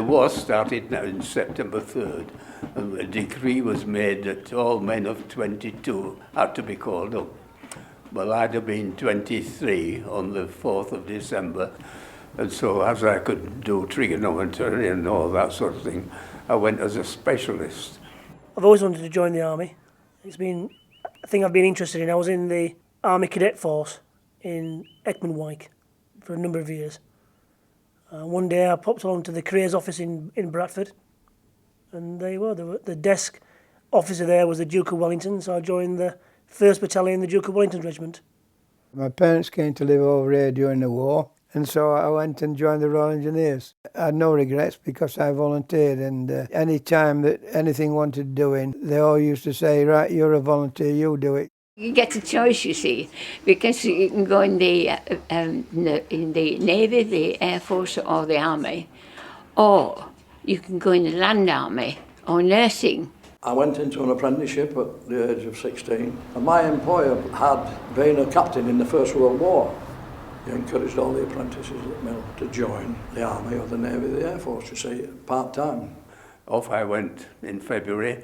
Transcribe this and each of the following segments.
The war started now in September 3rd, and a decree was made that all men of 22 had to be called up. Well, I'd have been 23 on the 4th of December, and so as I could do trigonometry and all that sort of thing, I went as a specialist. I've always wanted to join the army. It's been a thing I've been interested in. I was in the Army Cadet Force in Ekmanwyke for a number of years. One day I popped along to the careers office in Bradford, and there you were. The desk officer there was the Duke of Wellington, so I joined the 1st Battalion, the Duke of Wellington Regiment. My parents came to live over here during the war, and so I went and joined the Royal Engineers. I had no regrets because I volunteered, and any time that anything wanted doing, they all used to say, right, you're a volunteer, you do it. You get a choice, you see, because you can go in the Navy, the Air Force or the Army, or you can go in the Land Army or nursing. I went into an apprenticeship at the age of 16, and my employer had been a captain in the First World War. He encouraged all the apprentices at Mill to join the Army or the Navy, the Air Force, you see, part-time. Off I went in February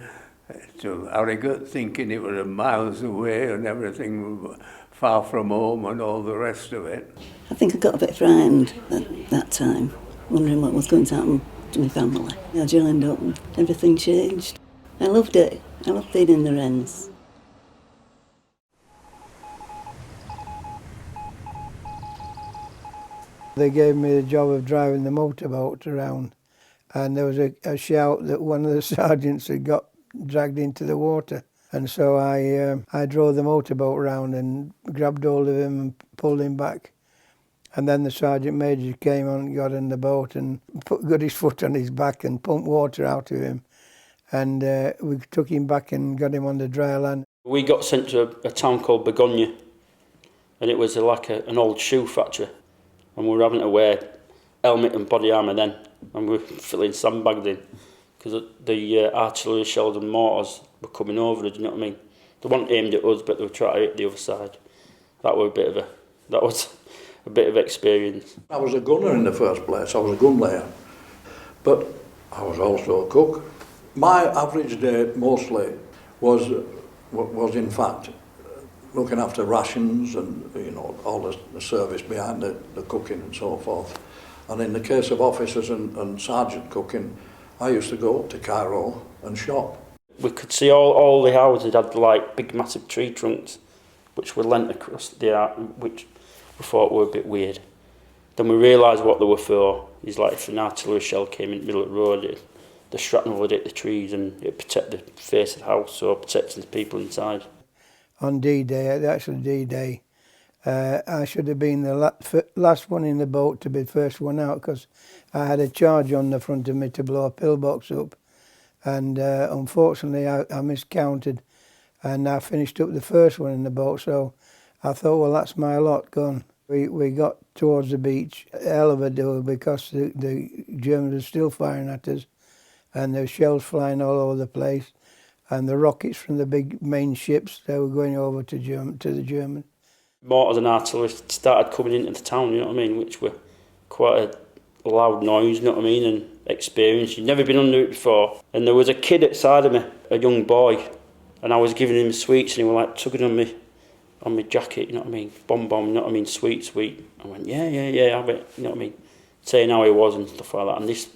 to Harrogate, thinking it was miles away and everything, far from home and all the rest of it. I think I got a bit frightened at that time, wondering what was going to happen to my family. I joined up and everything changed. I loved it. I loved being in the Wrens. They gave me the job of driving the motorboat around, and there was a shout that one of the sergeants had got dragged into the water, and so I drove the motorboat around and grabbed hold of him and pulled him back, and then the sergeant major came on and got in the boat and got his foot on his back and pumped water out of him, and we took him back and got him on the dry land. We got sent to a town called Begonia, and it was like an old shoe factory, and we were having to wear helmet and body armour then, and we were filling sandbags in because the artillery shells and mortars were coming over us, you know what I mean? They weren't aimed at us, but they were trying to hit the other side. That was a bit of experience. I was a gunner in the first place, I was a gun layer, but I was also a cook. My average day mostly was in fact looking after rations and, you know, all the service behind the cooking and so forth. And in the case of officers and sergeant cooking, I used to go up to Cairo and shop. We could see all the houses had like big massive tree trunks which were leant across the art, which we thought were a bit weird. Then we realised what they were for. It's like if an artillery shell came in the middle of the road, the shrapnel would hit the trees and it protected the face of the house or protected the people inside. On D-Day, the actual D-Day, I should have been the last one in the boat to be the first one out because I had a charge on the front of me to blow a pillbox up, and unfortunately I miscounted and I finished up the first one in the boat, so I thought, well, that's my lot gone. We got towards the beach, a hell of a deal because the Germans were still firing at us and there were shells flying all over the place and the rockets from the big main ships, they were going over to the Germans. Mortars and artillery started coming into the town, you know what I mean, which were quite a loud noise, you know what I mean, and experience. You'd never been under it before. And there was a kid outside of me, a young boy, and I was giving him sweets and he was like tugging on my jacket, you know what I mean, bomb, you know what I mean, sweet. I went, yeah, have it, you know what I mean, saying how he was and stuff like that. And this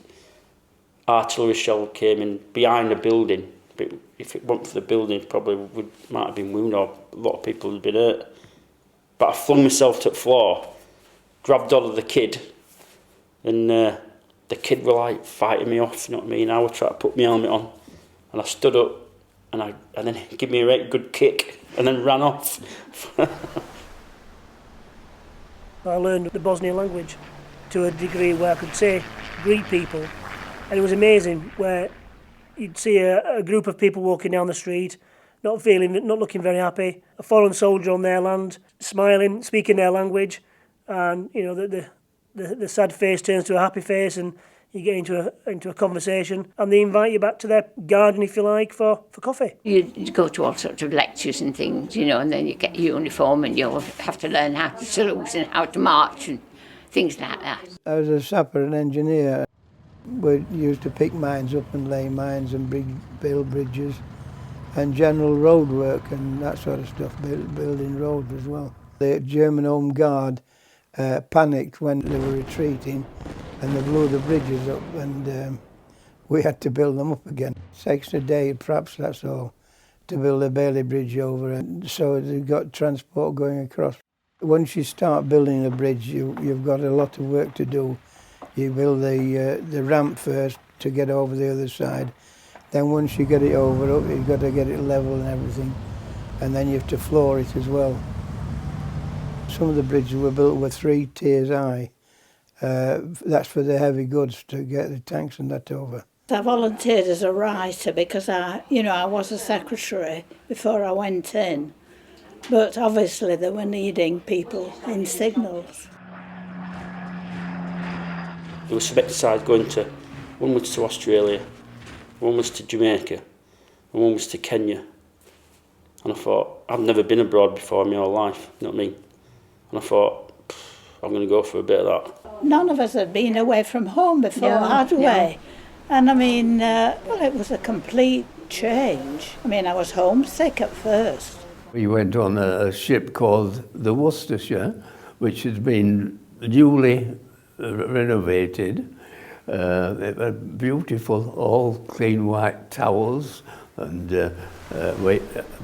artillery shell came in behind the building. But if it weren't for the building, probably might have been wounded or a lot of people had been hurt. But I flung myself to the floor, grabbed hold of the kid, and the kid were like fighting me off, you know what I mean? I was trying to put my helmet on, and I stood up, and then he gave me a right good kick, and then ran off. I learned the Bosnian language to a degree where I could greet people, and it was amazing where you'd see a group of people walking down the street, not looking very happy, a foreign soldier on their land, smiling, speaking their language, and you know the sad face turns to a happy face, and you get into a conversation, and they invite you back to their garden, if you like, for coffee. You go to all sorts of lectures and things, you know, and then you get your uniform and you'll have to learn how to salute and how to march and things like that. I was a sapper and engineer. We used to pick mines up and lay mines and build bridges and general road work and that sort of stuff, building roads as well. The German Home Guard panicked when they were retreating and they blew the bridges up, and we had to build them up again. 6 a day, perhaps, that's all, to build a Bailey Bridge over, and so they've got transport going across. Once you start building a bridge, you've got a lot of work to do. You build the ramp first to get over the other side. Then once you get it over, you've got to get it level and everything, and then you have to floor it as well. Some of the bridges were built with 3 tiers high. That's for the heavy goods to get the tanks and that over. I volunteered as a writer because I was a secretary before I went in, but obviously they were needing people in signals. There were some exercises going to, one was to Australia, one was to Jamaica, and one was to Kenya. And I thought, I've never been abroad before in my whole life, you know what I mean? And I thought, I'm going to go for a bit of that. None of us had been away from home before, had we? Yeah. And I mean, well, it was a complete change. I mean, I was homesick at first. We went on a ship called the Worcestershire, which had been newly renovated. Beautiful, all clean white towels, and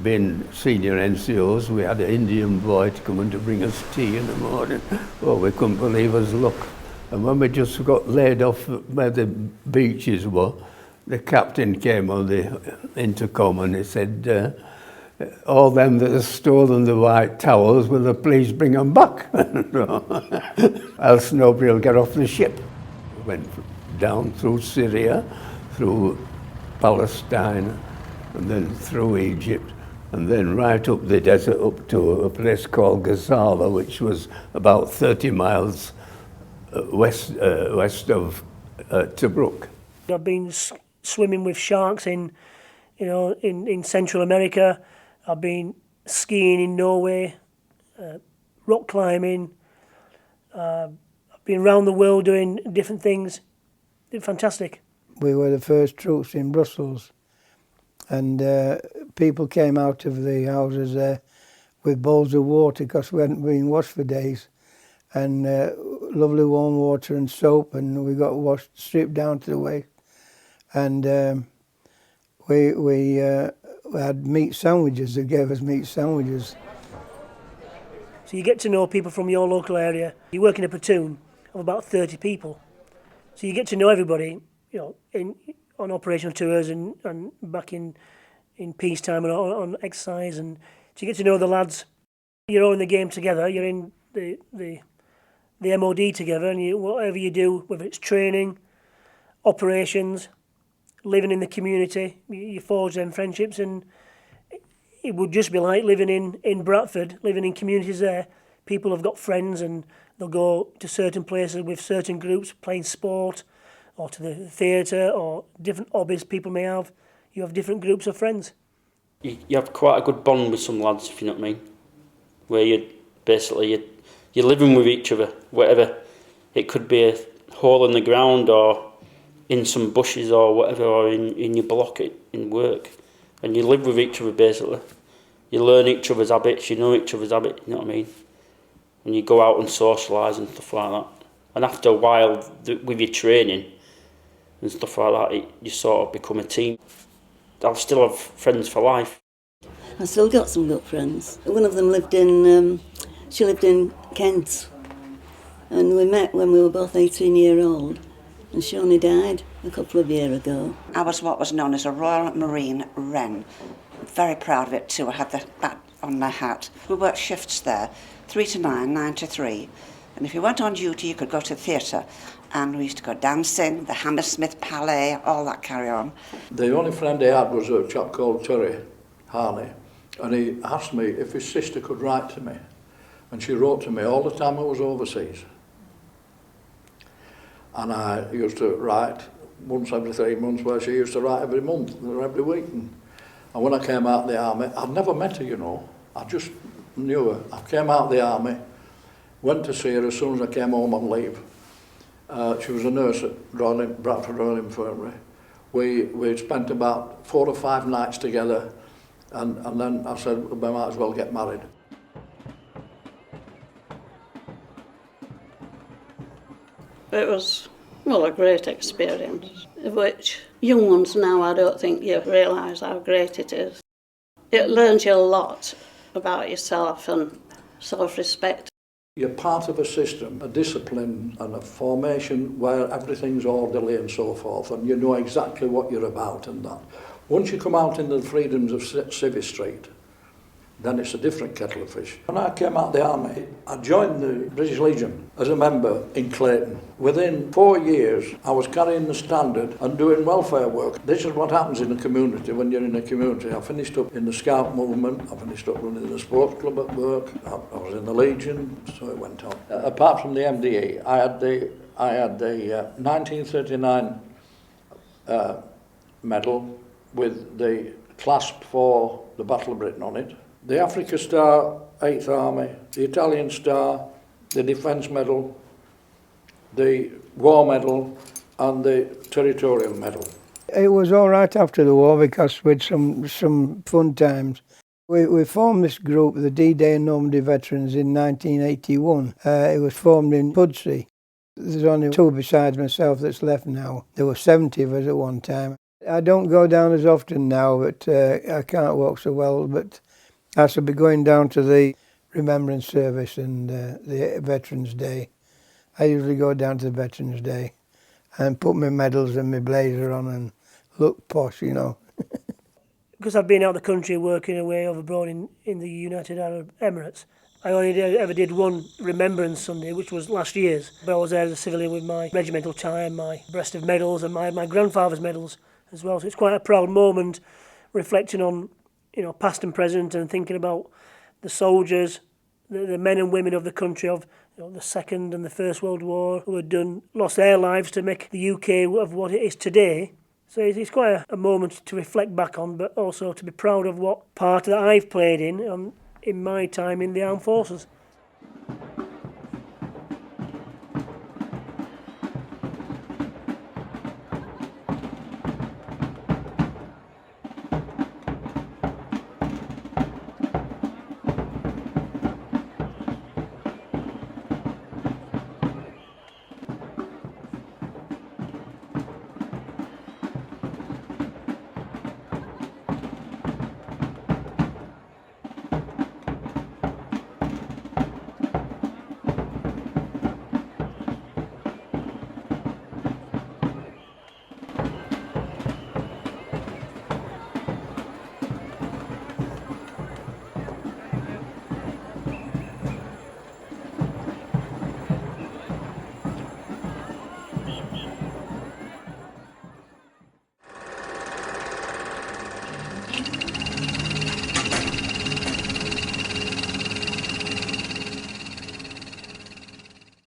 being senior NCOs, we had an Indian boy to come in to bring us tea in the morning. Oh, we couldn't believe us luck. And when we just got laid off where the beaches were, the captain came on the intercom and he said, all them that have stolen the white towels, will the police bring them back? Else nobody will get off the ship. We went down through Syria, through Palestine, and then through Egypt, and then right up the desert up to a place called Gazala, which was about 30 miles west of Tobruk. I've been swimming with sharks in Central America. I've been skiing in Norway, rock climbing. I've been around the world doing different things. It's fantastic. We were the first troops in Brussels, and people came out of the houses there with bowls of water because we hadn't been washed for days, and lovely warm water and soap, and we got washed, stripped down to the waist, and we had meat sandwiches. They gave us meat sandwiches. So you get to know people from your local area. You work in a platoon of about 30 people, so you get to know everybody, on operational tours and back in peacetime and on exercise, and so you get to know the lads. You're all in the game together. You're in the MOD together, and whatever you do, whether it's training, operations, living in the community, you forge them friendships, and it would just be like living in Bradford, living in communities there. People have got friends, and they'll go to certain places with certain groups, playing sport, or to the theatre, or different hobbies people may have. You have different groups of friends. You have quite a good bond with some lads, if you know what I mean, where you're living with each other, whatever. It could be a hole in the ground or in some bushes or whatever, or in your block in work. And you live with each other, basically. You learn each other's habits, you know each other's habits, you know what I mean? And you go out and socialise and stuff like that. And after a while, with your training and stuff like that, you sort of become a team. I'll still have friends for life. I still got some good friends. One of them lived in Kent, and we met when we were both 18-year-old, and she only died a couple of years ago. I was what was known as a Royal Marine Wren. I'm very proud of it too. I had that on my hat. We worked shifts there, 3 to 9, 9 to 3. And if you weren't on duty, you could go to the theatre. And we used to go dancing, the Hammersmith Palais, all that carry on. The only friend he had was a chap called Terry Harney, and he asked me if his sister could write to me. And she wrote to me all the time I was overseas. And I used to write once every 3 months, where she used to write every month or every week. And when I came out of the army, I'd never met her, I just knew her. I came out of the army, went to see her as soon as I came home on leave. She was a nurse at Bradford Royal Infirmary. We spent about 4 or 5 nights together, and then I said we might as well get married. It was, well, a great experience, of which young ones now I don't think you realise how great it is. It learns you a lot about yourself and self-respect. You're part of a system, a discipline and a formation where everything's orderly and so forth, and you know exactly what you're about and that. Once you come out into the freedoms of Civvy Street, then it's a different kettle of fish. When I came out of the army, I joined the British Legion as a member in Clayton. Within 4 years, I was carrying the standard and doing welfare work. This is what happens in a community when you're in a community. I finished up in the Scout movement, I finished up running the sports club at work, I was in the Legion, so it went on. Apart from the MDE, I had the 1939 medal with the clasp for the Battle of Britain on it. The Africa Star, 8th Army, the Italian Star, the Defence Medal, the War Medal and the Territorial Medal. It was all right after the war because we had some fun times. We formed this group, the D-Day and Normandy Veterans, in 1981. It was formed in Pudsey. There's only 2 besides myself that's left now. There were 70 of us at one time. I don't go down as often now, but I can't walk so well, but I shall be going down to the Remembrance Service and the Veterans Day. I usually go down to the Veterans Day and put my medals and my blazer on and look posh, you know. Because I've been out of the country working away over abroad in the United Arab Emirates, I only ever did one Remembrance Sunday, which was last year's. But I was there as a civilian with my regimental tie and my breast of medals and my grandfather's medals as well. So it's quite a proud moment, reflecting on, you know, past and present, and thinking about the soldiers, the men and women of the country of, you know, the Second and the First World War, who had lost their lives to make the UK of what it is today. So it's quite a moment to reflect back on, but also to be proud of what part that I've played in my time in the armed forces.